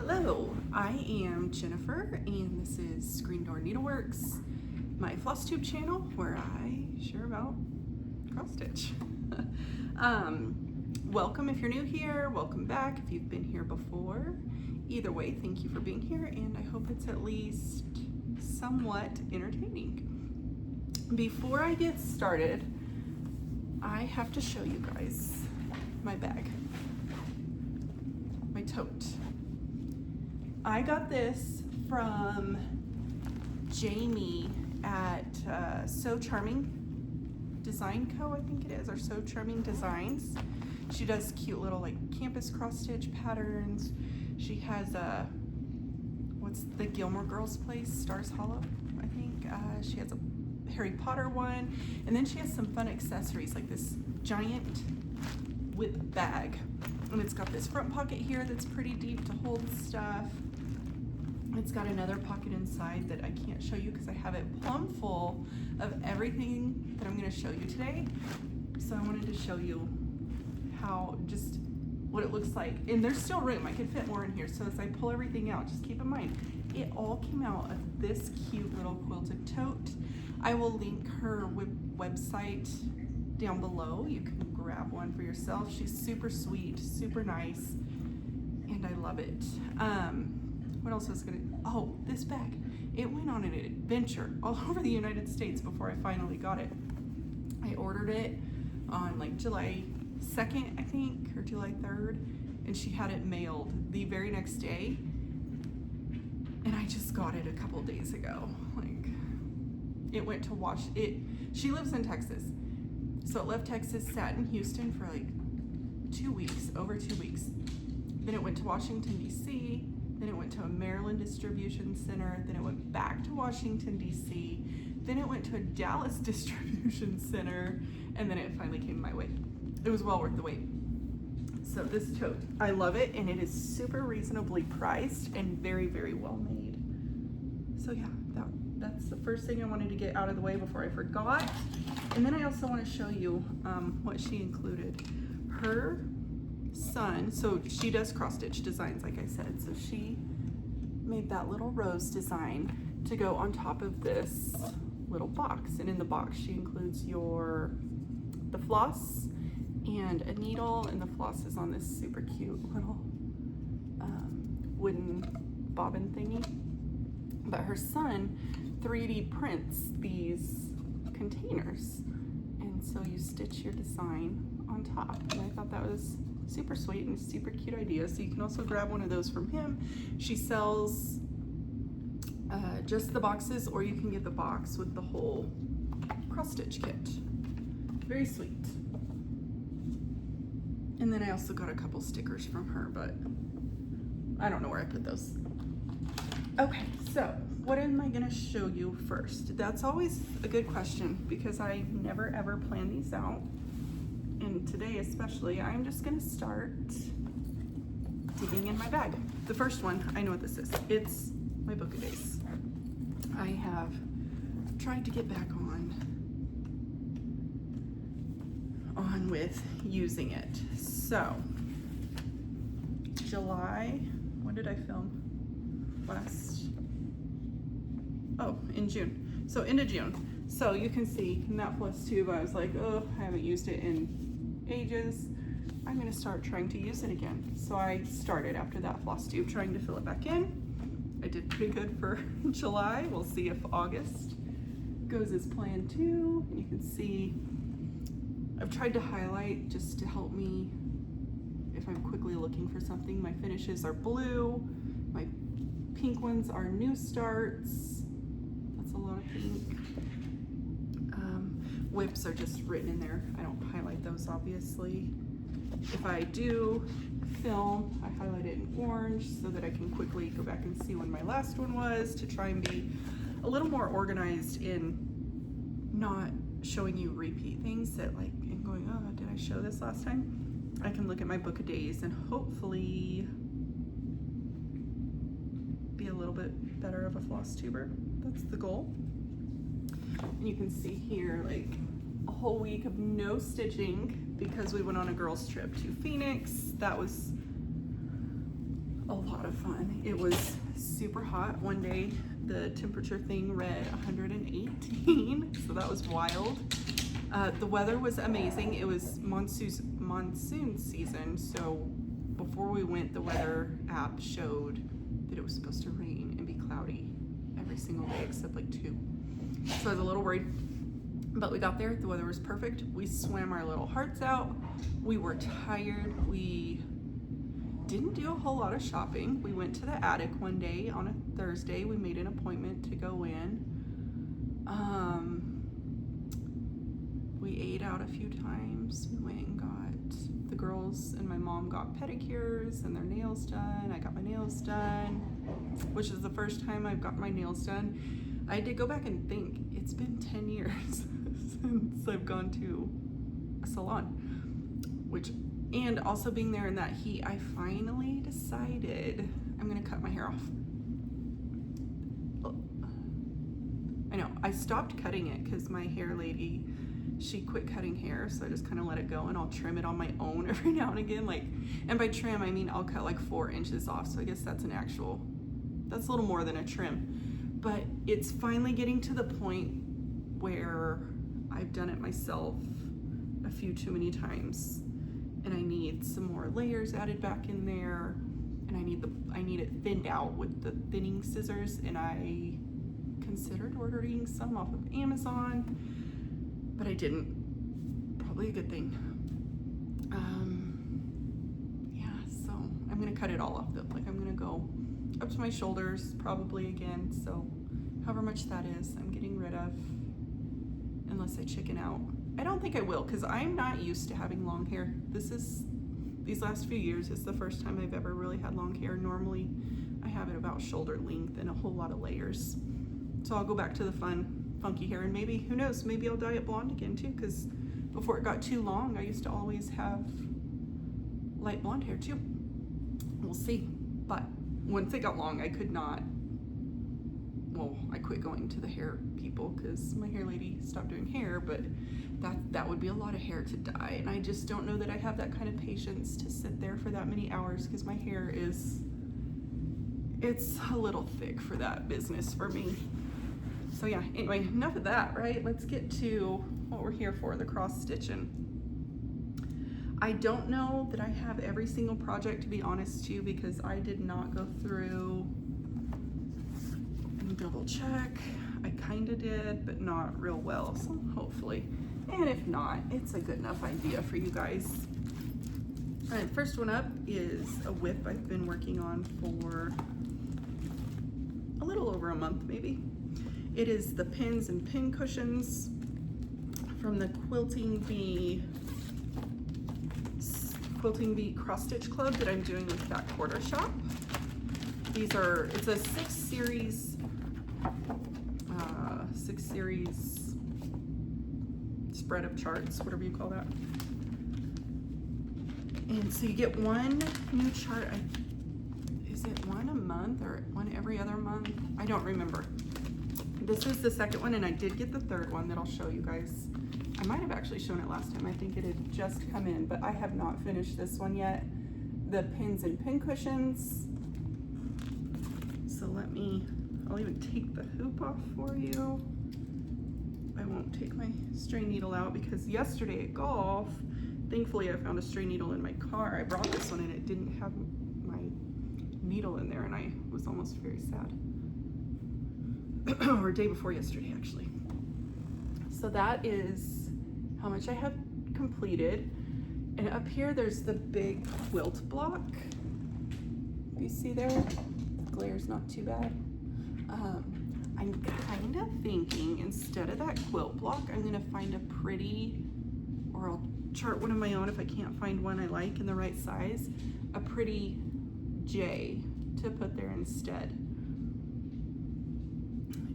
Hello, I am Jennifer and this is Screen Door Needleworks, my Flosstube channel where I share about cross stitch. Welcome if you're new here, welcome back if you've been here before. Either way, thank you for being here and I hope it's at least somewhat entertaining. Before I get started, I have to show you guys my bag, my tote. I got this from Jamie at So Charming Design Co. I think it is, or So Charming Designs. She does cute little like campus cross stitch patterns. She has what's the Gilmore Girls place, Stars Hollow, I think. She has a Harry Potter one, and then she has some fun accessories like this giant whip bag, and it's got this front pocket here that's pretty deep to hold stuff. It's got another pocket inside that I can't show you because I have it plumb full of everything that I'm going to show you today. So I wanted to show you how, just what it looks like. And there's still room, I could fit more in here. So as I pull everything out, just keep in mind, it all came out of this cute little quilted tote. I will link her website down below. You can grab one for yourself. She's super sweet, super nice, and I love it. What else was oh, this bag. It went on an adventure all over the United States before I finally got it. I ordered it on like July 2nd, I think, or July 3rd, and she had it mailed the very next day, and I just got it a couple days ago. Like, it went to she lives in Texas, so it left Texas, sat in Houston for like 2 weeks, over 2 weeks. Then it went to Washington, D.C., then it went to a Maryland distribution center, then it went back to Washington, D.C., then it went to a Dallas distribution center, and then it finally came my way. It was well worth the wait. So this tote, I love it, and it is super reasonably priced and very, very well made. So yeah, that's the first thing I wanted to get out of the way before I forgot. And then I also want to show you what she included. Her son, so she does cross stitch designs, like I said, so she made that little rose design to go on top of this little box, and in the box she includes the floss and a needle, and the floss is on this super cute little wooden bobbin thingy. But her son 3D prints these containers, and so you stitch your design on top, and I thought that was super sweet and super cute idea. So you can also grab one of those from him. She sells just the boxes, or you can get the box with the whole cross stitch kit. Very sweet. And then I also got a couple stickers from her, but I don't know where I put those. Okay, so what am I gonna show you first? That's always a good question because I never ever plan these out. And today especially, I'm just gonna start digging in my bag. The first one, I know what this is. It's my book of days. I have tried to get back on with using it. So, July, when did I film last? Oh, in June. So into June. So you can see in that Flosstube, I was like, oh, I haven't used it in ages. I'm gonna start trying to use it again. So I started after that Flosstube trying to fill it back in. I did pretty good for July. We'll see if August goes as planned too. And you can see I've tried to highlight just to help me if I'm quickly looking for something. My finishes are blue. My pink ones are new starts. That's a lot of pink. WIPS are just written in there. I don't highlight those, obviously. If I do film, I highlight it in orange so that I can quickly go back and see when my last one was, to try and be a little more organized in not showing you repeat things that like, and going, oh, did I show this last time? I can look at my book of days and hopefully be a little bit better of a floss tuber. That's the goal. And you can see here like a whole week of no stitching because we went on a girls trip to Phoenix. That was a lot of fun. It was super hot. One day the temperature thing read 118, so that was wild. The weather was amazing. It was monsoon season, so before we went, the weather app showed that it was supposed to rain and be cloudy every single day except like 2. So I was a little worried, but we got there. The weather was perfect. We swam our little hearts out. We were tired. We didn't do a whole lot of shopping. We went to the attic one day on a Thursday. We made an appointment to go in. We ate out a few times. We went and got, the girls and my mom got pedicures and their nails done. I got my nails done, which is the first time I've got my nails done. I did go back and think, it's been 10 years since I've gone to a salon, and also being there in that heat, I finally decided I'm gonna cut my hair off. I know, I stopped cutting it because my hair lady, she quit cutting hair, so I just kind of let it go, and I'll trim it on my own every now and again. And by trim, I mean I'll cut like 4 inches off, so I guess that's a little more than a trim. But it's finally getting to the point where I've done it myself a few too many times, and I need some more layers added back in there, and I need it thinned out with the thinning scissors, and I considered ordering some off of Amazon, but I didn't. Probably a good thing. Yeah, so I'm gonna cut it all off though. Like I'm gonna go up to my shoulders probably again, so however much that is, I'm getting rid of, unless I chicken out. I don't think I will, because I'm not used to having long hair. These last few years is the first time I've ever really had long hair. Normally I have it about shoulder length and a whole lot of layers. So I'll go back to the funky hair, and maybe, who knows, maybe I'll dye it blonde again too, because before it got too long, I used to always have light blonde hair too. We'll see. But once it got long, I could not, well, I quit going to the hair people because my hair lady stopped doing hair, but that would be a lot of hair to dye, and I just don't know that I have that kind of patience to sit there for that many hours, because my hair it's a little thick for that business for me. So yeah, anyway, enough of that, right? Let's get to what we're here for, the cross stitching. I don't know that I have every single project, to be honest too, because I did not go through and double check. I kind of did, but not real well, so hopefully. And if not, it's a good enough idea for you guys. All right, first one up is a WIP I've been working on for a little over a month, maybe. It is the pins and pin cushions from the Quilting Bee cross stitch club that I'm doing with that quarter shop. It's a 6 series spread of charts, whatever you call that. And so you get one new chart. Is it one a month or one every other month? I don't remember. This is the second one, and I did get the third one that I'll show you guys. I might have actually shown it last time. I think it had just come in, but I have not finished this one yet. The pins and pin cushions. So I'll even take the hoop off for you. I won't take my string needle out because yesterday at golf, thankfully I found a string needle in my car. I brought this one and it didn't have my needle in there, and I was almost very sad. Or day before yesterday, actually. So that is how much I have completed. And up here, there's the big quilt block. You see there? The glare's not too bad. I'm kind of thinking instead of that quilt block, I'm gonna find a pretty, or I'll chart one of my own if I can't find one I like in the right size, a pretty J to put there instead.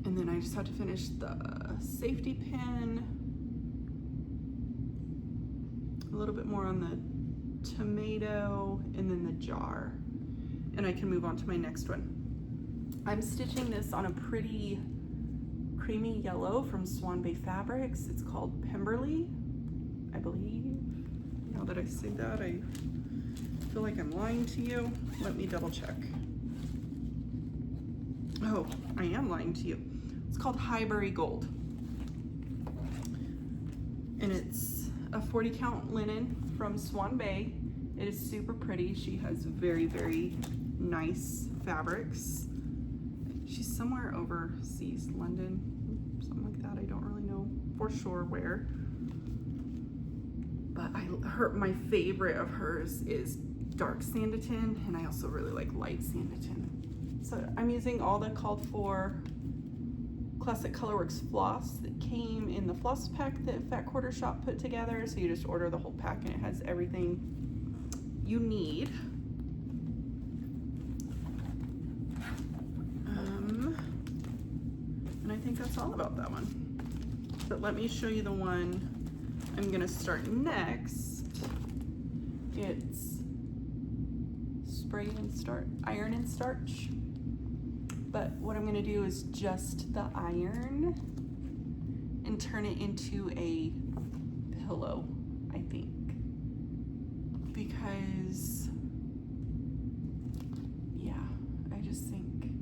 And then I just have to finish the safety pin, a little bit more on the tomato, and then the jar. And I can move on to my next one. I'm stitching this on a pretty creamy yellow from Swan Bay Fabrics. It's called Pemberley, I believe. Now that I say that, feel like I'm lying to you. Let me double check. Oh, I am lying to you. It's called Highbury Gold. And it's a 40 count linen from Swan Bay. It is super pretty. She has very, very nice fabrics. She's somewhere overseas, London, something like that. I don't really know for sure where. But my favorite of hers is dark sanditon, and I also really like light sanditon. So I'm using all the called for Classic Colorworks floss that came in the floss pack that Fat Quarter Shop put together. So you just order the whole pack and it has everything you need. And I think that's all about that one. But let me show you the one I'm gonna start next. It's spray and start, iron and starch. But what I'm gonna do is just the iron and turn it into a pillow, I think. Because, yeah, I just think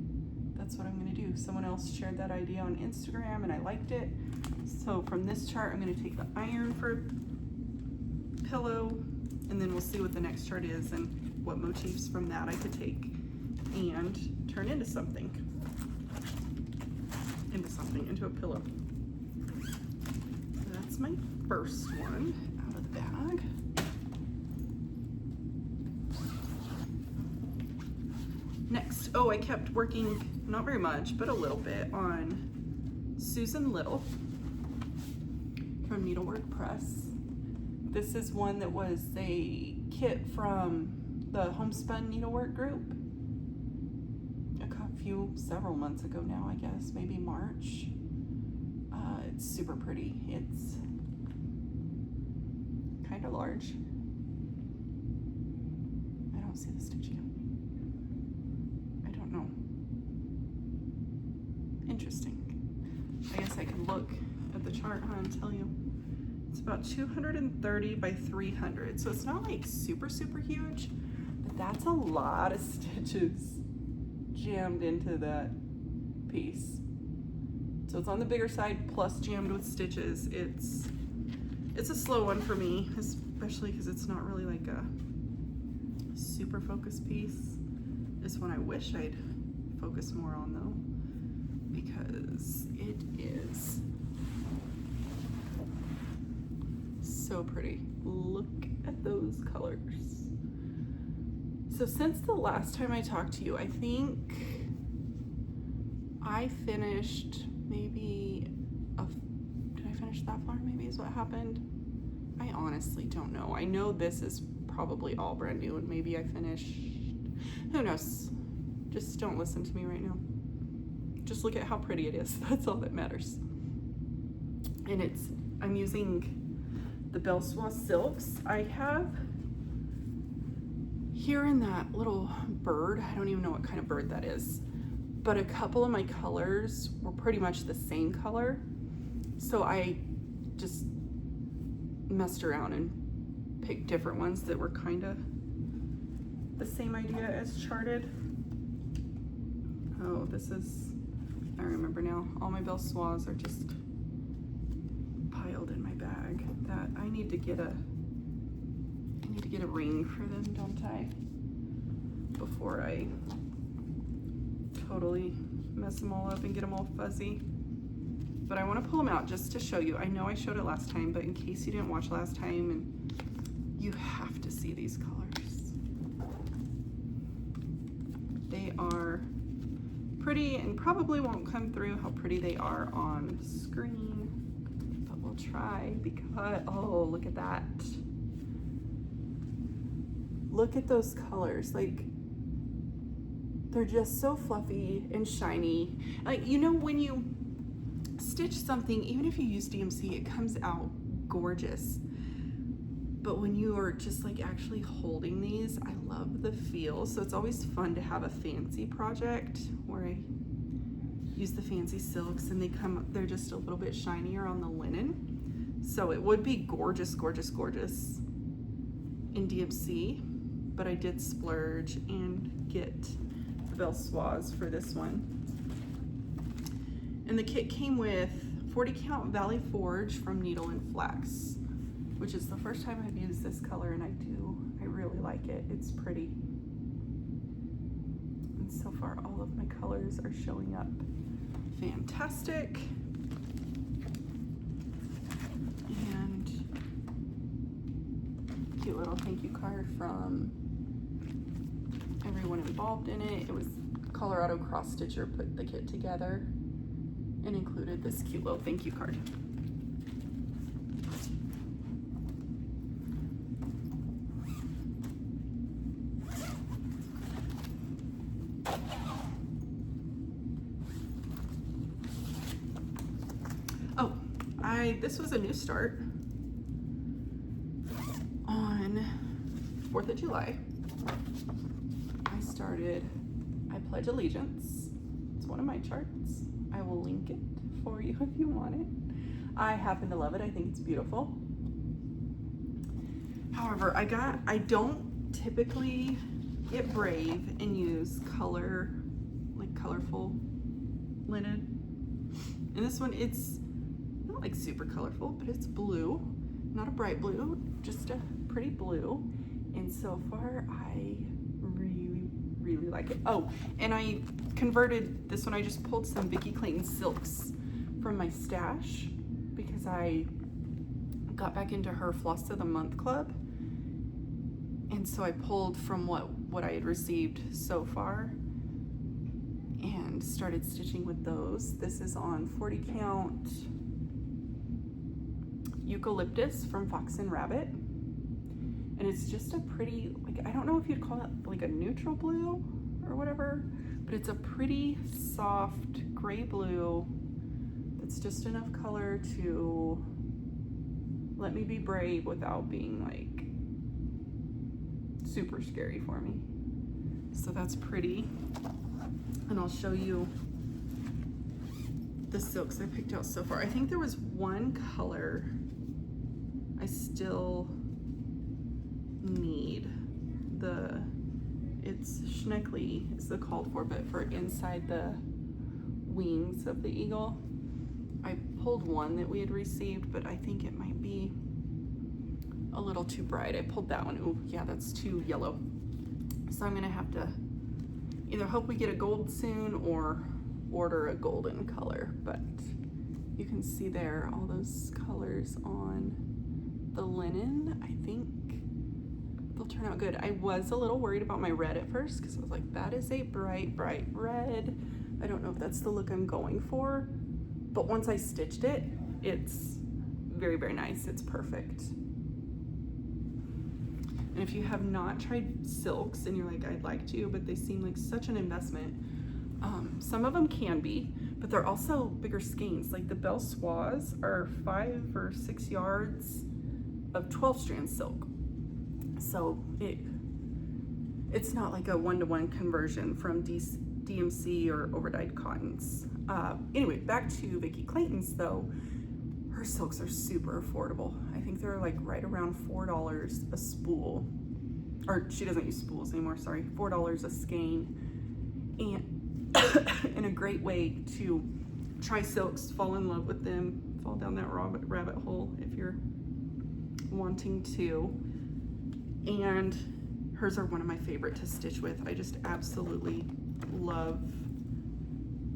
that's what I'm gonna do. Someone else shared that idea on Instagram and I liked it. So from this chart, I'm gonna take the iron for pillow, and then we'll see what the next chart is and what motifs from that I could take and turn into something. Into a pillow. So that's my first one out of the bag. Next, oh, I kept working, not very much, but a little bit on Susan Little from Needlework Press. This is one that was a kit from the Homespun Needlework group. Several months ago now, I guess, maybe March. It's super pretty. It's kind of large. I don't see the stitching. I don't know. Interesting. I guess I could look at the chart, huh, and tell you. It's about 230 by 300, so it's not like super, super huge, but that's a lot of stitches jammed into that piece. So it's on the bigger side plus jammed with stitches. It's a slow one for me, especially because it's not really like a super focused piece. This one I wish I'd focus more on though, because it is so pretty. Look at those colors. So since the last time I talked to you, I think I finished maybe did I finish that far? Maybe is what happened. I honestly don't know. I know this is probably all brand new and maybe I finished, who knows? Just don't listen to me right now. Just look at how pretty it is. That's all that matters. And I'm using the Belswa silks. I have here in that little bird, I don't even know what kind of bird that is, but a couple of my colors were pretty much the same color. So I just messed around and picked different ones that were kind of the same idea as charted. Oh, this is, I remember now, all my Belswas are just piled in my bag. That I need to get a ring for them, don't I? Before I totally mess them all up and get them all fuzzy. But I want to pull them out just to show you. I know I showed it last time, but in case you didn't watch last time, and you have to see these colors. They are pretty and probably won't come through how pretty they are on screen, but we'll try because, oh, look at that. Look at those colors. Like, they're just so fluffy and shiny. Like, you know, when you stitch something, even if you use DMC, it comes out gorgeous. But when you are just like actually holding these, I love the feel. So it's always fun to have a fancy project where I use the fancy silks and they're just a little bit shinier on the linen. So it would be gorgeous, gorgeous, gorgeous in DMC. but I did splurge and get the bell swaz for this one. And the kit came with 40 count Valley Forge from Needle and Flax, which is the first time I've used this color, and I really like it. It's pretty. And so far all of my colors are showing up fantastic. And cute little thank you card from everyone involved in it. It was Colorado Cross Stitcher put the kit together and included this cute little thank you card. Oh, this was a new start. On 4th of July, I pledge allegiance. It's one of my charts. I will link it for you if you want it. I happen to love it. I think it's beautiful. However, I don't typically get brave and use colorful linen. And this one, it's not like super colorful, but it's blue. Not a bright blue, just a pretty blue. And so far, I really like it. Oh, and I converted this one. I just pulled some Vicki Clayton silks from my stash because I got back into her Floss of the Month club. And so I pulled from what I had received so far and started stitching with those. This is on 40 count Eucalyptus from Fox and Rabbit. And it's just a pretty, like, I don't know if you'd call it like a neutral blue or whatever, but it's a pretty soft gray blue that's just enough color to let me be brave without being like super scary for me. So that's pretty. And I'll show you the silks I picked out so far. I think there was one color I still need. It's Schneckly is the called for, but for inside the wings of the eagle. I pulled one that we had received, but I think it might be a little too bright. I pulled that one. Ooh, yeah, that's too yellow. So I'm gonna have to either hope we get a gold soon or order a golden color. But you can see there all those colors on the linen. I think they'll turn out good. I was a little worried about my red at first because I was like, that is a bright red. I don't know if that's the look I'm going for, but once I stitched it, it's very nice. It's perfect. And if you have not tried silks and you're like, I'd like to, but they seem like such an investment, some of them can be, but they're also bigger skeins. Like the Belle Soies are 5 or 6 yards of 12 strand silk. So it's not like a one-to-one conversion from DMC or overdyed cottons. Anyway, back to Vicki Clayton's though. Her silks are super affordable. I think they're like right around $4 a spool. Or she doesn't use spools anymore, sorry. $4 a skein. And and a great way to try silks, fall in love with them, fall down that rabbit hole if you're wanting to. And hers are one of my favorite to stitch with. I just absolutely love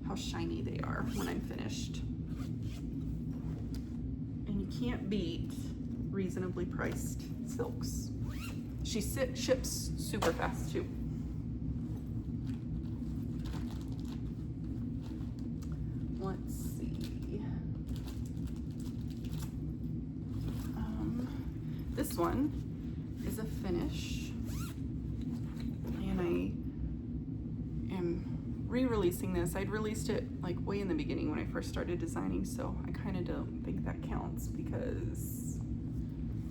how shiny they are when I'm finished. And you can't beat reasonably priced silks. She ships super fast too. Let's see. This one is a finish, and I am re-releasing this. I'd released it like way in the beginning when I first started designing, so I kind of don't think that counts because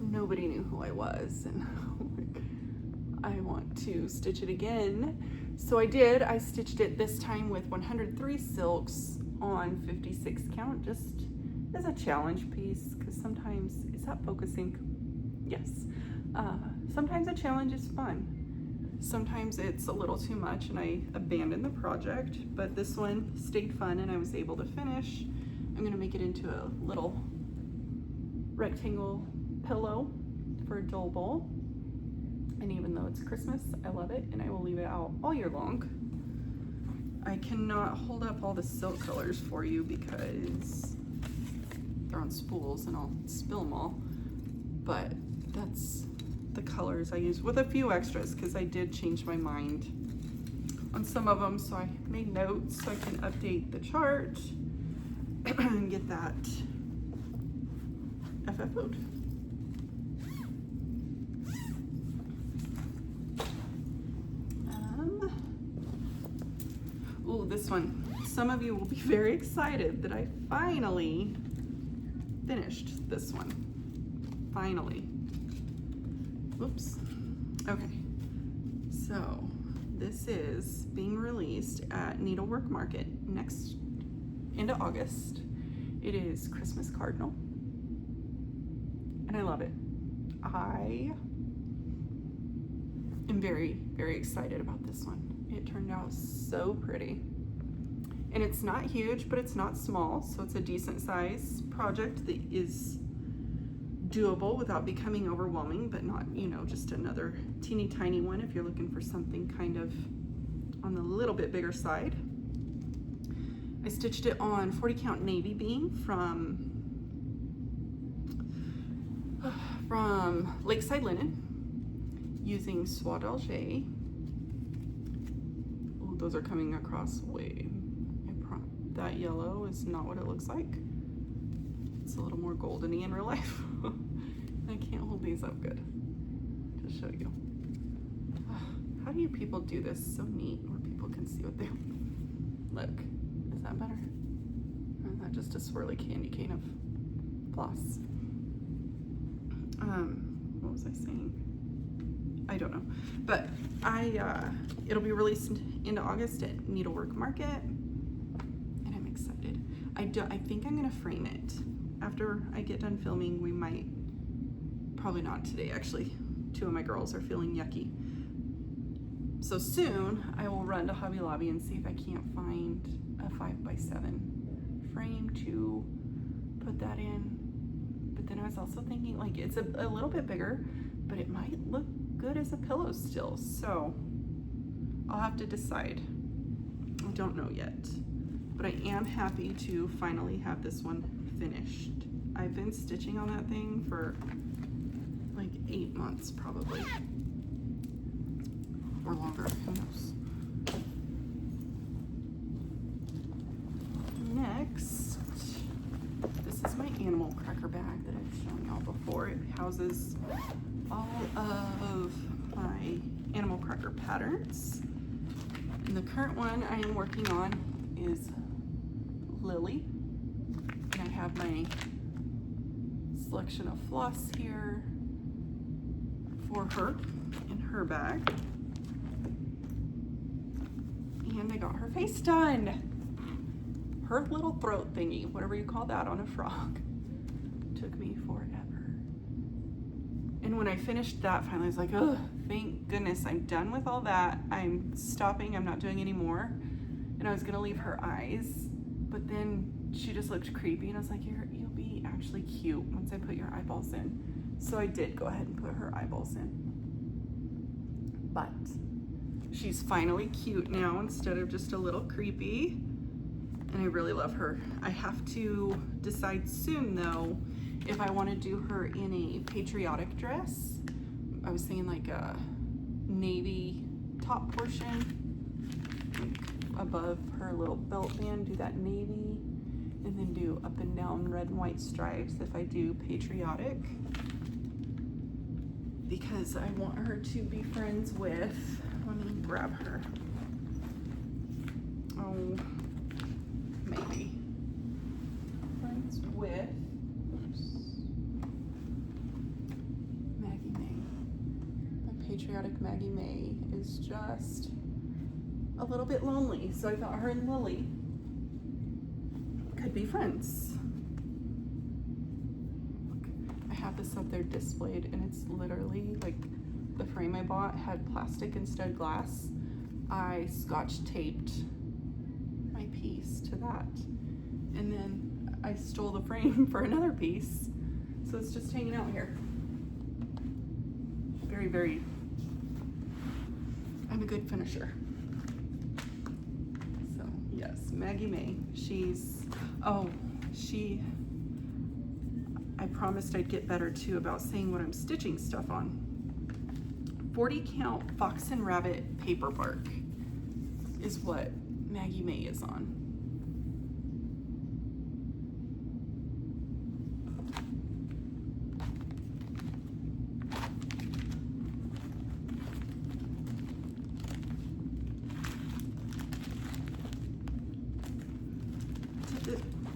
nobody knew who I was, and I want to stitch it again. So I did. I stitched it this time with 103 silks on 56 count, just as a challenge piece, because sometimes, is that focusing? Yes. Sometimes a challenge is fun. sometimes it's a little too much and I abandon the project, but this one stayed fun and I was able to finish. I'm gonna make it into a little rectangle pillow for a Dole bowl. And even though it's Christmas, I love it and I will leave it out all year long. I cannot hold up all the silk colors for you because they're on spools and I'll spill them all, but that's the colors I use with a few extras because I did change my mind on some of them, so I made notes so I can update the chart and get that FFO'd. Ooh, this one. Some of you will be very excited that I finally finished this one. Finally. Oops. Okay. So this is being released at Needlework Market next into August. It is Christmas Cardinal. And I love it. I am very, very excited about this one. It turned out so pretty. And it's not huge, but it's not small, so it's a decent size project that is doable without becoming overwhelming, but not, you know, just another teeny tiny one if you're looking for something kind of on the little bit bigger side. I stitched it on 40 count navy beam from Lakeside Linen using Soie d'Alger. Ooh, those are coming across way. That yellow is not what it looks like. It's a little more goldeny in real life. I can't hold these up good to show you. How do you people do this so neat where people can see what they look? Is that better? Or is that just a swirly candy cane of floss? What was I saying? I don't know. But it'll be released into August at Needlework Market. Excited. I think I'm gonna frame it after I get done filming. We might, probably not today actually. 2 of my girls are feeling yucky. So soon I will run to Hobby Lobby and see if I can't find a 5x7 frame to put that in. But then I was also thinking like it's a little bit bigger, but it might look good as a pillow still. So I'll have to decide. I don't know yet. But I am happy to finally have this one finished. I've been stitching on that thing for like 8 months probably, or longer, who knows. Next, this is my animal cracker bag that I've shown y'all before. It houses all of my animal cracker patterns. And the current one I am working on is Lily, and I have my selection of floss here for her in her bag, and I got her face done, her little throat thingy, whatever you call that on a frog. Took me forever, and when I finished that finally I was like, oh thank goodness I'm done with all that. I'm stopping, I'm not doing any more. And I was gonna leave her eyes, but then she just looked creepy and I was like, you'll be actually cute once I put your eyeballs in. So I did go ahead and put her eyeballs in. But she's finally cute now instead of just a little creepy. And I really love her. I have to decide soon though, if I wanna do her in a patriotic dress. I was thinking like a navy top portion, like above her little belt band, do that navy, and then do up and down red and white stripes if I do patriotic, because I want her to be friends with, let me grab her, oh, maybe, friends with, oops, Maggie May. My patriotic Maggie May is just a little bit lonely, so I thought her and Lily could be friends. Look, I have this up there displayed and it's literally like the frame I bought had plastic instead of glass, I scotch taped my piece to that. And then I stole the frame for another piece. So it's just hanging out here. Very, very, I'm a good finisher. So yes, Maggie May, I promised I'd get better too about saying what I'm stitching stuff on. 40 count Fox and Rabbit paper bark is what Maggie May is on.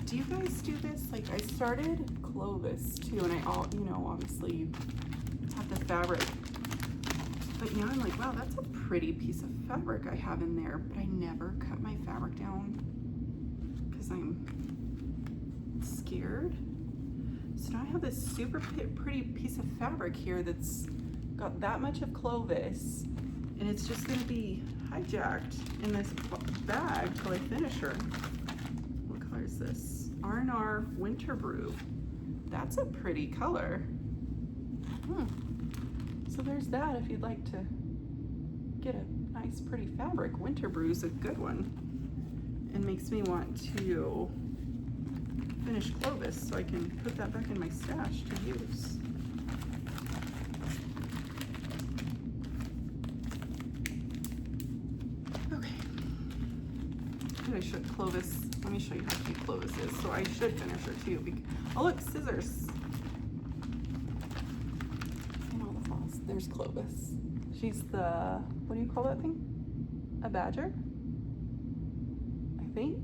Do you guys do this? Like, I started Clovis too, and obviously you have the fabric. But now I'm like, wow, that's a pretty piece of fabric I have in there, but I never cut my fabric down because I'm scared. So now I have this super pretty piece of fabric here that's got that much of Clovis, and it's just gonna be hijacked in this bag till I finish her. What color is this? R&R Winter Brew. That's a pretty color. So there's that if you'd like to get a nice pretty fabric. Winter Brew's a good one and makes me want to finish Clovis so I can put that back in my stash to use. Okay. Did I show Clovis? Let me show you how cute Clovis is. So I should finish her too. Oh look, scissors. And all the falls. There's Clovis. She's the, what do you call that thing? A badger? I think.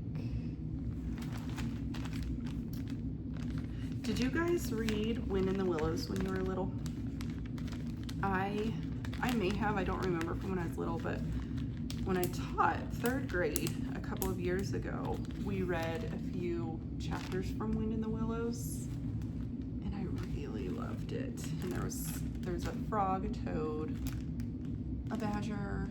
Did you guys read Wind in the Willows when you were little? I may have, I don't remember from when I was little, but when I taught 3rd grade a couple of years ago, we read a few chapters from Wind in the Willows, and I really loved it. And there's a frog, a toad, a badger,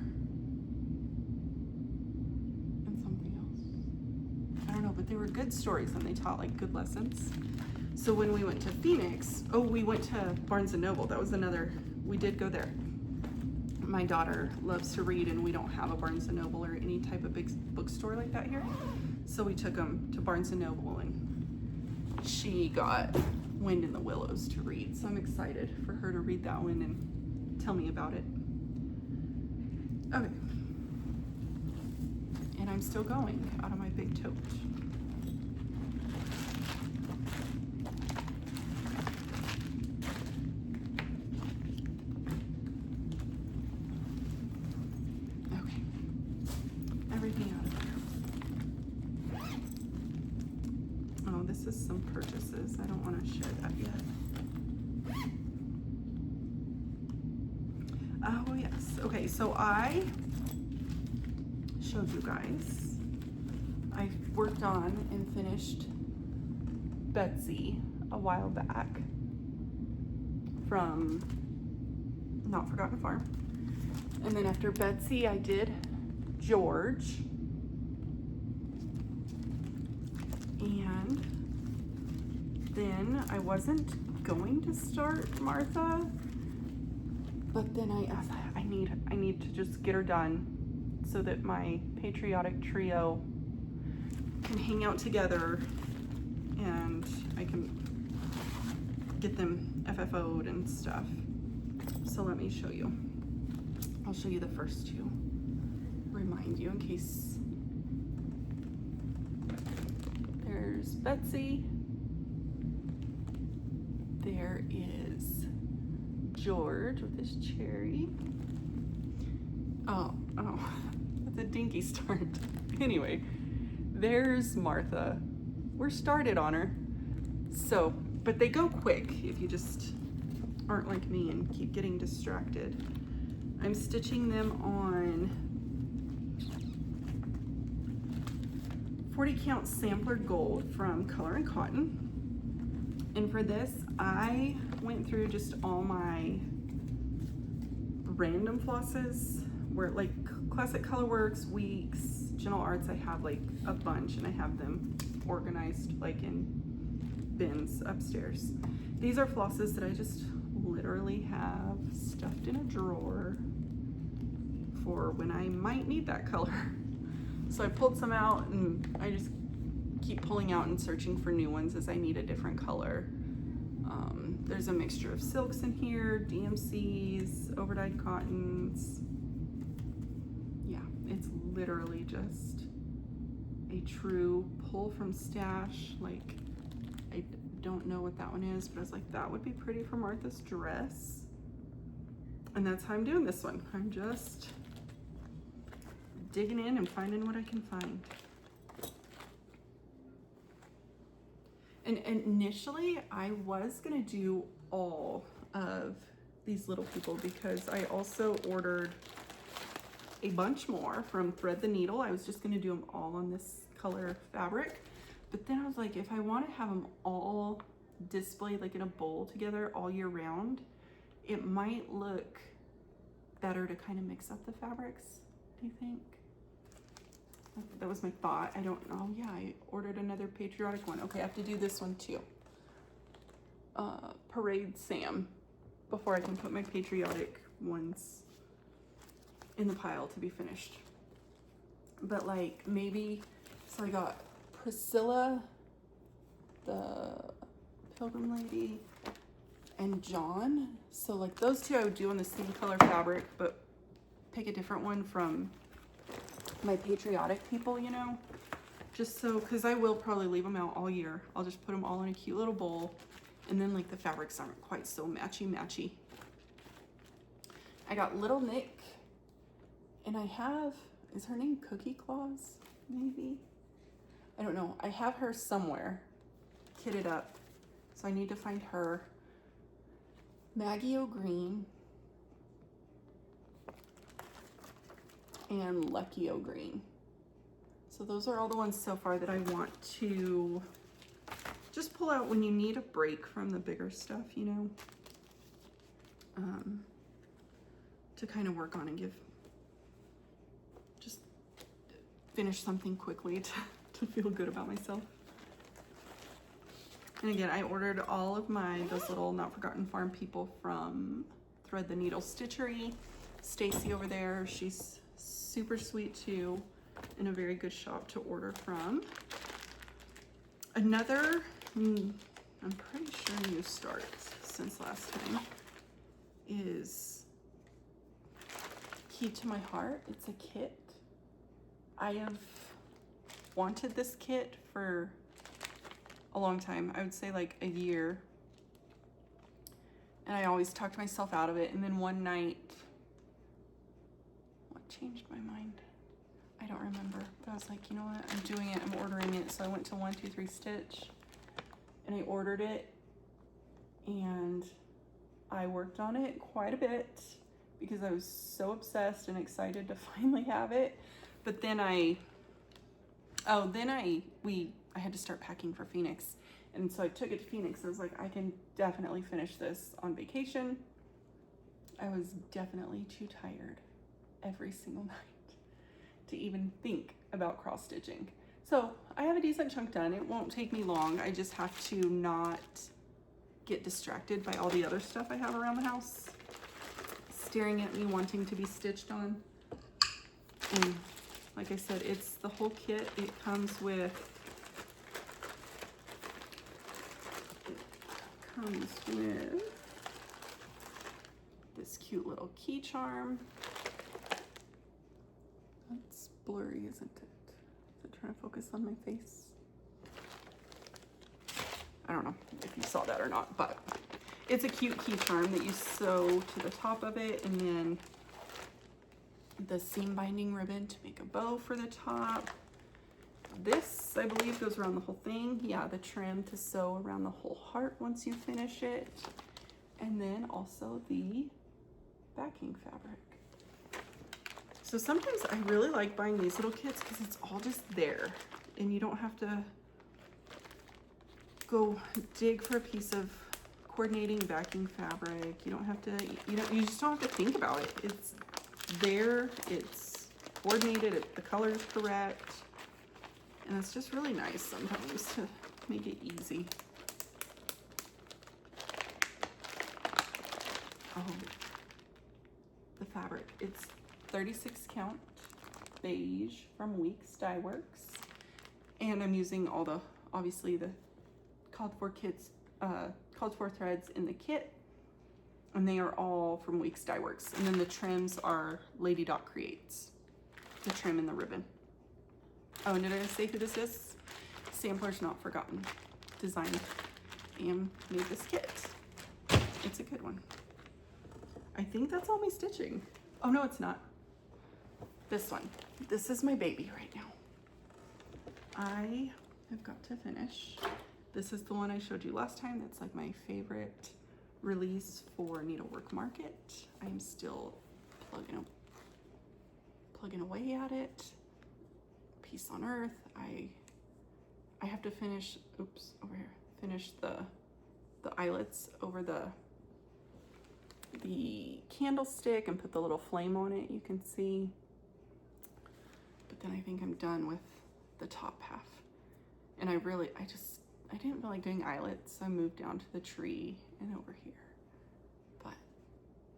and something else. I don't know, but they were good stories and they taught like good lessons. So when we went to Phoenix, we went to Barnes & Noble. That was another, we did go there. My daughter loves to read, and we don't have a Barnes & Noble or any type of big bookstore like that here. So we took them to Barnes & Noble, and she got Wind in the Willows to read. So I'm excited for her to read that one and tell me about it. Okay. And I'm still going out of my big tote. This is some purchases. I don't want to share that yet. Oh yes. Okay, so I showed you guys. I worked on and finished Betsy a while back from Not Forgotten Farm. And then after Betsy, I did George. And then I wasn't going to start Martha, but then I need to just get her done so that my patriotic trio can hang out together and I can get them FFO'd and stuff. So let me show you. I'll show you the first two. Remind you in case. There's Betsy. There is George with his cherry. Oh, that's a dinky start. Anyway, there's Martha. We're started on her. So, but they go quick if you just aren't like me and keep getting distracted. I'm stitching them on 40 count sampler gold from Color and Cotton. And for this, I went through just all my random flosses where like Classic Colorworks, WIPS, Gentle Arts, I have like a bunch and I have them organized like in bins upstairs. These are flosses that I just literally have stuffed in a drawer for when I might need that color. So I pulled some out and I just keep pulling out and searching for new ones as I need a different color. There's a mixture of silks in here, DMCs, overdyed cottons. Yeah, it's literally just a true pull from stash. Like, I don't know what that one is, but I was like, that would be pretty for Martha's dress. And that's how I'm doing this one. I'm just digging in and finding what I can find. And initially I was gonna do all of these little people because I also ordered a bunch more from Thread the Needle. I was just gonna do them all on this color fabric. But then I was like, if I wanna have them all displayed like in a bowl together all year round, it might look better to kind of mix up the fabrics, do you think? That was my thought. I don't know. Yeah, I ordered another patriotic one. Okay, I have to do this one too. Parade Sam before I can put my patriotic ones in the pile to be finished. But like maybe, so I got Priscilla, the Pilgrim Lady, and John. So like those two I would do on the same color fabric, but pick a different one from my patriotic people, you know, just so, because I will probably leave them out all year. I'll just put them all in a cute little bowl, and then like the fabrics aren't quite so matchy. I got Little Nick, and I have, is her name Cookie Claus, maybe? I don't know. I have her somewhere kitted up, so I need to find her. Maggie O'Green and Lucky O'Green. So those are all the ones so far that I want to just pull out when you need a break from the bigger stuff, you know, to kind of work on and just finish something quickly to feel good about myself. And again, I ordered all of those little Not Forgotten Farm people from Thread the Needle Stitchery. Stacy over there, she's super sweet too, and a very good shop to order from. Another, I'm pretty sure new start since last time, is Key to My Heart. It's a kit. I have wanted this kit for a long time. I would say like a year. And I always talked myself out of it. And then one night, what changed my mind? I don't remember. But I was like, you know what? I'm doing it. I'm ordering it. So I went to 123 Stitch and I ordered it. And I worked on it quite a bit because I was so obsessed and excited to finally have it. But then I had to start packing for Phoenix. And so I took it to Phoenix. I was like, I can definitely finish this on vacation. I was definitely too tired every single night to even think about cross stitching. So I have a decent chunk done. It won't take me long. I just have to not get distracted by all the other stuff I have around the house staring at me wanting to be stitched on. And like I said, it's the whole kit. It comes with this cute little key charm. That's blurry, isn't it? Is it trying to focus on my face? I don't know if you saw that or not, but it's a cute key charm that you sew to the top of it, and then the seam binding ribbon to make a bow for the top. This, I believe, goes around the whole thing. Yeah, the trim to sew around the whole heart once you finish it. And then also the backing fabric. So sometimes I really like buying these little kits because it's all just there and you don't have to go dig for a piece of coordinating backing fabric. You don't have to, you just don't have to think about it. It's there, it's coordinated, the color is correct. And it's just really nice sometimes to make it easy. Oh, the fabric. It's 36 count beige from WIPS Dyeworks. And I'm using all the, obviously the called for threads in the kit. And they are all from WIPS Dyeworks. And then the trims are Lady Dot Creates, the trim and the ribbon. Oh, and did I say who this is? Sampler's Not Forgotten. Designed and made this kit. It's a good one. I think that's all my stitching. Oh no, it's not. This one. This is my baby right now. I have got to finish. This is the one I showed you last time. That's like my favorite release for Needlework Market. I am still plugging away at it. Peace on Earth. I have to finish, oops, over here, finish the eyelets over the candlestick and put the little flame on it, you can see. But then I think I'm done with the top half. And I didn't feel like doing eyelets, so I moved down to the tree and over here. But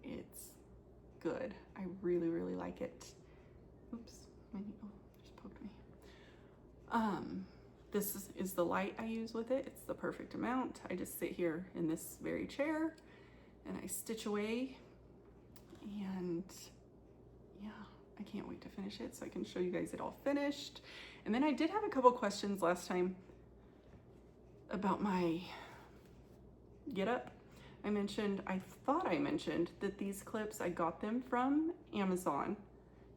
it's good. I really, really like it. Oops, my needle just poked me. This is the light I use with it. It's the perfect amount. I just sit here in this very chair and I stitch away, and yeah, I can't wait to finish it so I can show you guys it all finished. And then I did have a couple questions last time about my get up. I thought I mentioned that these clips, I got them from Amazon,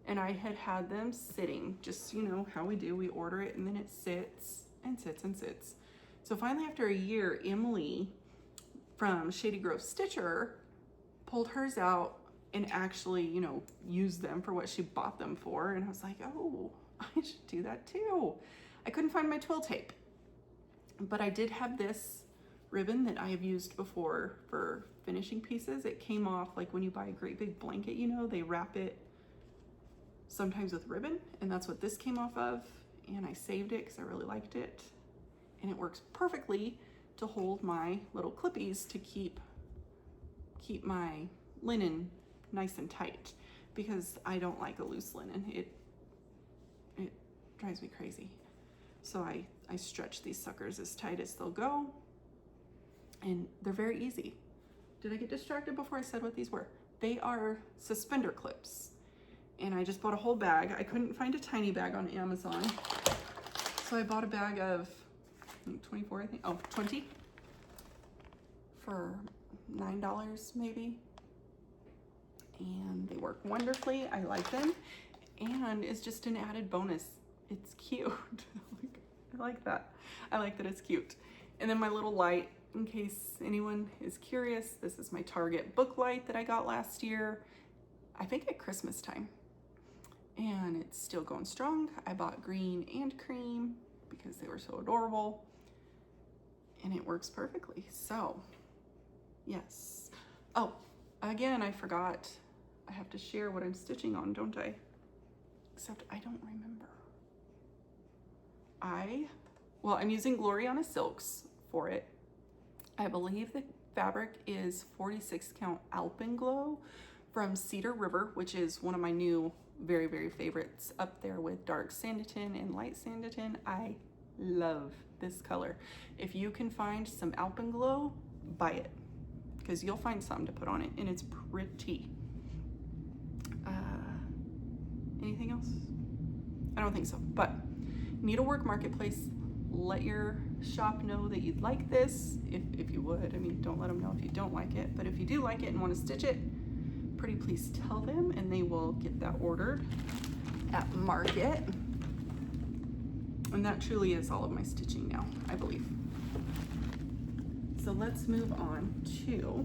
and I had them sitting, just, how we do, we order it and then it sits and sits and sits. So finally, after a year, Emily from Shady Grove Stitcher pulled hers out and actually, used them for what she bought them for. And I was like, oh, I should do that too. I couldn't find my twill tape, but I did have this ribbon that I have used before for finishing pieces. It came off, like when you buy a great big blanket, they wrap it sometimes with ribbon, and that's what this came off of. And I saved it because I really liked it. And it works perfectly to hold my little clippies to keep my linen nice and tight, because I don't like a loose linen. It drives me crazy. So I stretch these suckers as tight as they'll go, and they're very easy. Did I get distracted before I said what these were? They are suspender clips, and I just bought a whole bag. I couldn't find a tiny bag on Amazon, so I bought a bag of 24, I think. Oh, 20 for $9 maybe. And they work wonderfully. I like them. And it's just an added bonus. It's cute. I like that. I like that it's cute. And then my little light, in case anyone is curious, this is my Target book light that I got last year, I think at Christmas time. And it's still going strong. I bought green and cream because they were so adorable. And it works perfectly. So, yes. Oh, again, I forgot. I have to share what I'm stitching on, don't I? Except I don't remember. I'm using Gloriana Silks for it. I believe the fabric is 46 count Alpenglow from Cedar River, which is one of my new very, very favorites, up there with dark Sanditon and light Sanditon. I love this color. If you can find some Alpenglow, buy it, because you'll find something to put on it, and it's pretty. Anything else? I don't think so. But Needlework Marketplace, let your shop know that you'd like this, if you would. I mean, don't let them know if you don't like it, but if you do like it and want to stitch it, pretty please tell them, and they will get that ordered at Market. And that truly is all of my stitching now, I believe. So let's move on to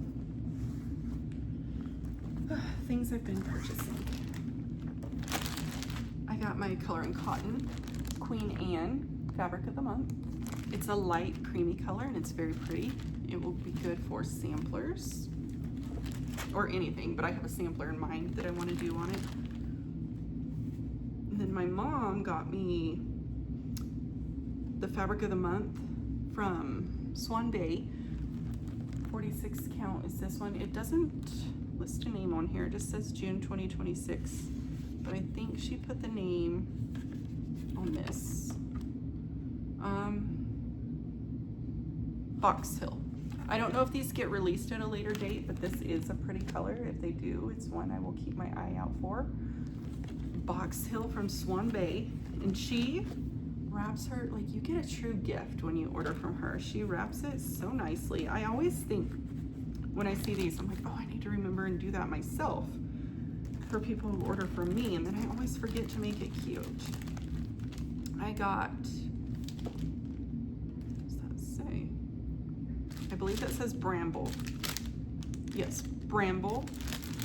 things I've been purchasing. I got my Color and Cotton Queen Anne Fabric of the Month. It's a light creamy color and it's very pretty. It will be good for samplers or anything, but I have a sampler in mind that I want to do on it. And then my mom got me the fabric of the month from Swan Bay. 46 count is this one. It doesn't list a name on here, it just says June 2026, but I think she put the name on this. Box Hill. I don't know if these get released at a later date, but this is a pretty color. If they do, it's one I will keep my eye out for. Box Hill from Swan Bay, and she wraps her, like, you get a true gift when you order from her. She wraps it so nicely. I always think when I see these, I'm like, oh, I need to remember and do that myself for people who order from me, and then I always forget to make it cute. I got, what does that say? I believe that says Bramble. Yes, Bramble.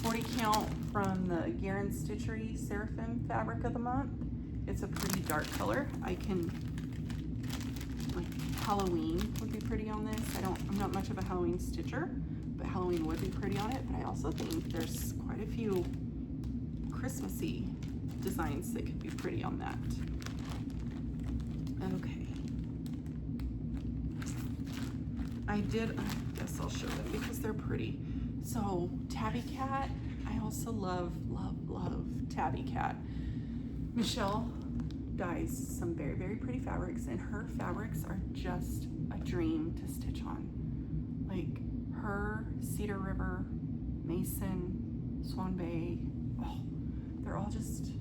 40 count from the Guerin Stitchery Seraphim Fabric of the Month. It's a pretty dark color. I can, like, Halloween would be pretty on this. I'm not much of a Halloween stitcher, but Halloween would be pretty on it. But I also think there's quite a few Christmassy designs that could be pretty on that. Okay. I guess I'll show them because they're pretty. So Tabby Cat, I also love, love, love Tabby Cat. Michelle dyes some very, very pretty fabrics, and her fabrics are just a dream to stitch on. Like her Cedar River, Mason, Swan Bay, oh, they're all just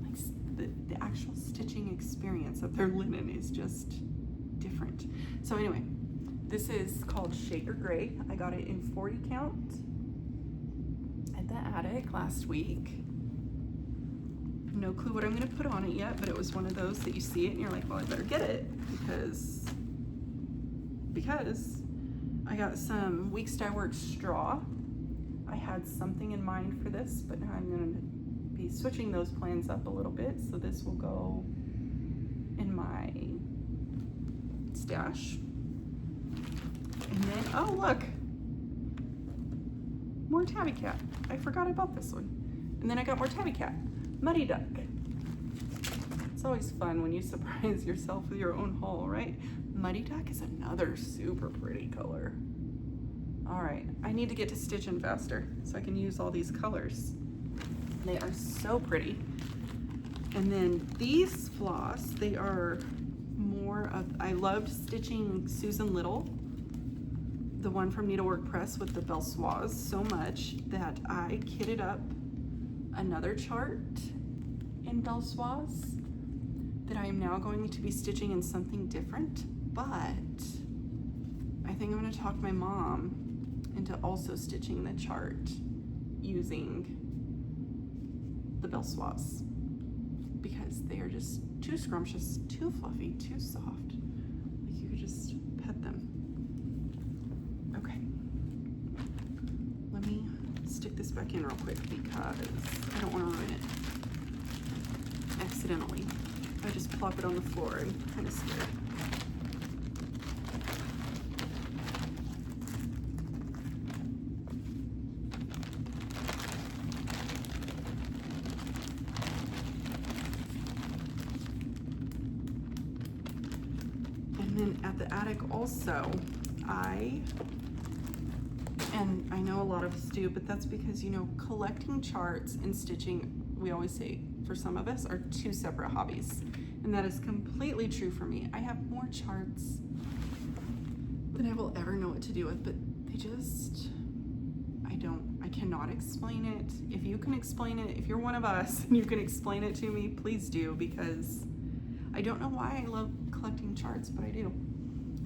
like the actual stitching experience of their linen is just different. So anyway, this is called Shaker Gray. I got it in 40 count at the attic last week. No clue what I'm gonna put on it yet, but it was one of those that you see it and you're like, well, I better get it because I got some Weeks Dye Works straw. I had something in mind for this, but now I'm gonna be switching those plans up a little bit. So this will go in my stash. And then, oh look, more Tabby Cat. I forgot I bought this one. And then I got more Tabby Cat. Muddy Duck. It's always fun when you surprise yourself with your own haul, right? Muddy Duck is another super pretty color. All right, I need to get to stitching faster so I can use all these colors. They are so pretty. And then these floss, they are more of, I loved stitching Susan Little, the one from Needlework Press with the Belle Soise, so much that I kitted up another chart in Belle Soise that I am now going to be stitching in something different, but I think I'm going to talk my mom into also stitching the chart using the Belle Soise because they are just too scrumptious, too fluffy, too soft. Like you could just pet them. Okay. Let me stick this back in real quick because I don't want to ruin it accidentally. If I just plop it on the floor, I'm kind of scared. And then at the attic also, and I know a lot of us do, but that's because, you know, collecting charts and stitching, we always say, for some of us, are two separate hobbies. And that is completely true for me. I have more charts than I will ever know what to do with, but they just, I cannot explain it. If you can explain it, if you're one of us and you can explain it to me, please do, because I don't know why I love collecting charts, but I do.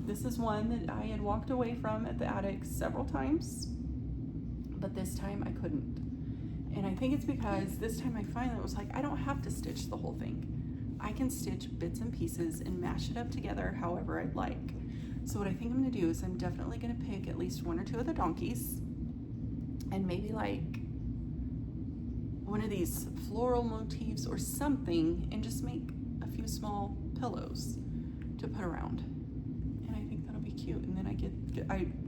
This is one that I had walked away from at the attic several times, but this time I couldn't. And I think it's because this time I finally was like, I don't have to stitch the whole thing. I can stitch bits and pieces and mash it up together however I'd like. So what I think I'm gonna do is I'm definitely gonna pick at least one or two of the donkeys and maybe like one of these floral motifs or something and just make a few small pillows to put around. And I think that'll be cute. And then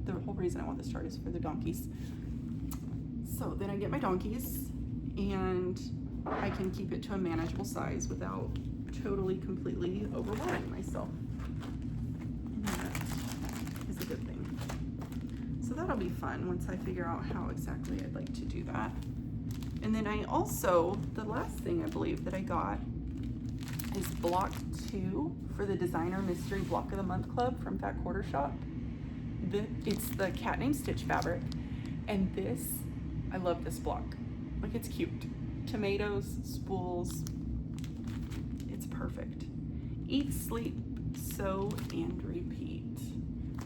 the whole reason I want this chart is for the donkeys. So then I get my donkeys, and I can keep it to a manageable size without totally, completely overwhelming myself. And that is a good thing. So that'll be fun once I figure out how exactly I'd like to do that. And then I also, the last thing I believe that I got is block 2 for the Designer Mystery Block of the Month Club from Fat Quarter Shop. It's the Cat Named Stitch fabric, and this, I love this block. Like, it's cute. Tomatoes, spools, it's perfect. Eat, sleep, sew, and repeat.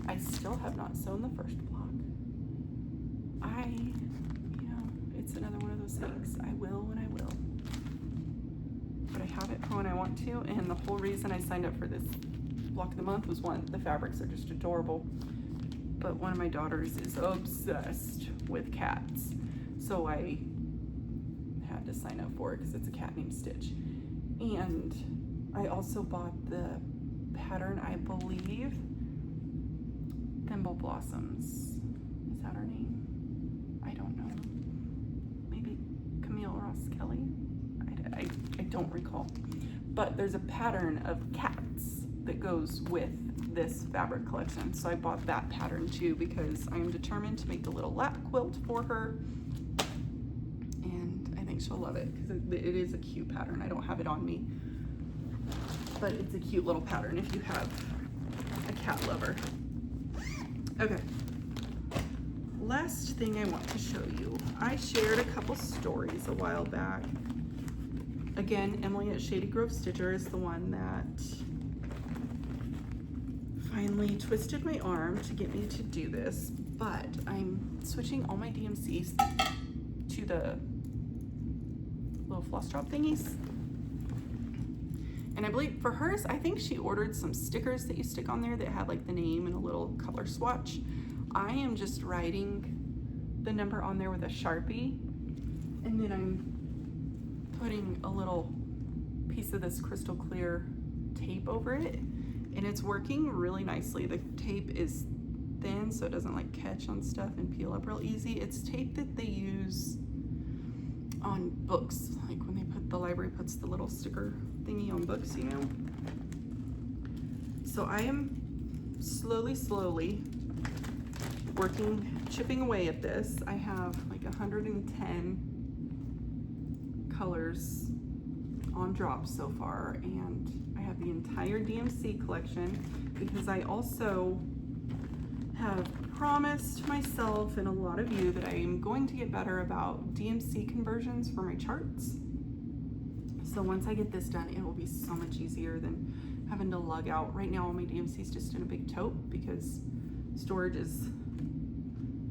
I still have not sewn the first block. It's another one of those things. I will when I will. But I have it for when I want to, and the whole reason I signed up for this block of the month was, one, the fabrics are just adorable, but one of my daughters is obsessed with cats. So I had to sign up for it because it's a cat named Stitch. And I also bought the pattern, I believe, Thimble Blossoms. Is that her name? I don't know. Maybe Camille Ross Kelly? I don't recall. But there's a pattern of cats that goes with this fabric collection. So I bought that pattern too because I am determined to make the little lap quilt for her. And I think she'll love it because it is a cute pattern. I don't have it on me, but it's a cute little pattern if you have a cat lover. Okay. Last thing I want to show you. I shared a couple stories a while back. Again, Emily at Shady Grove Stitcher is the one that finally twisted my arm to get me to do this, but I'm switching all my DMCs to the little floss drop thingies. And I believe for hers, I think she ordered some stickers that you stick on there that had like the name and a little color swatch. I am just writing the number on there with a Sharpie, and then I'm putting a little piece of this crystal clear tape over it, and it's working really nicely. The tape is thin so it doesn't like catch on stuff and peel up real easy. It's tape that they use on books, like when the library puts the little sticker thingy on books, you know. So I am slowly chipping away at this. I have like 110 colors on drops so far, and I have the entire DMC collection because I also have promised myself and a lot of you that I am going to get better about DMC conversions for my charts. So once I get this done, it will be so much easier than having to lug out. Right now all my DMC is just in a big tote because storage is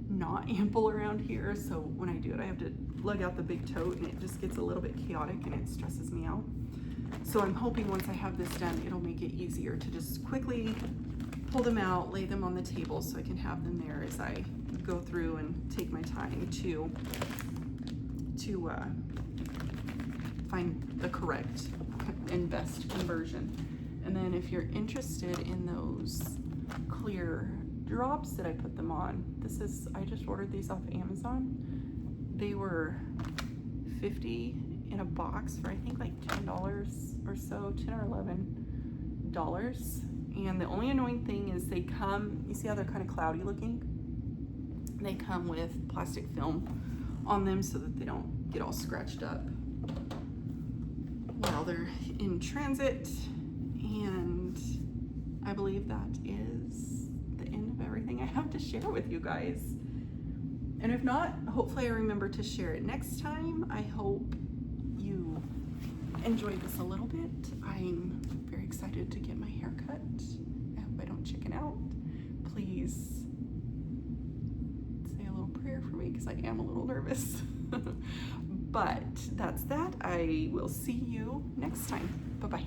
not ample around here, so when I do it I have to lug out the big tote, and it just gets a little bit chaotic and it stresses me out. So I'm hoping once I have this done, it'll make it easier to just quickly pull them out, lay them on the table so I can have them there as I go through and take my time to find the correct and best conversion. And then if you're interested in those clear drops that I put them on, I just ordered these off Amazon. They were $50 in a box for I think like $10 or so, $10 or $11. And the only annoying thing is they come, you see how they're kind of cloudy looking? They come with plastic film on them so that they don't get all scratched up while they're in transit. And I believe that is the end of everything I have to share with you guys. And if not, hopefully I remember to share it next time. I hope you enjoyed this a little bit. I'm very excited to get my hair cut. I hope I don't chicken out. Please say a little prayer for me because I am a little nervous. But that's that. I will see you next time. Bye-bye.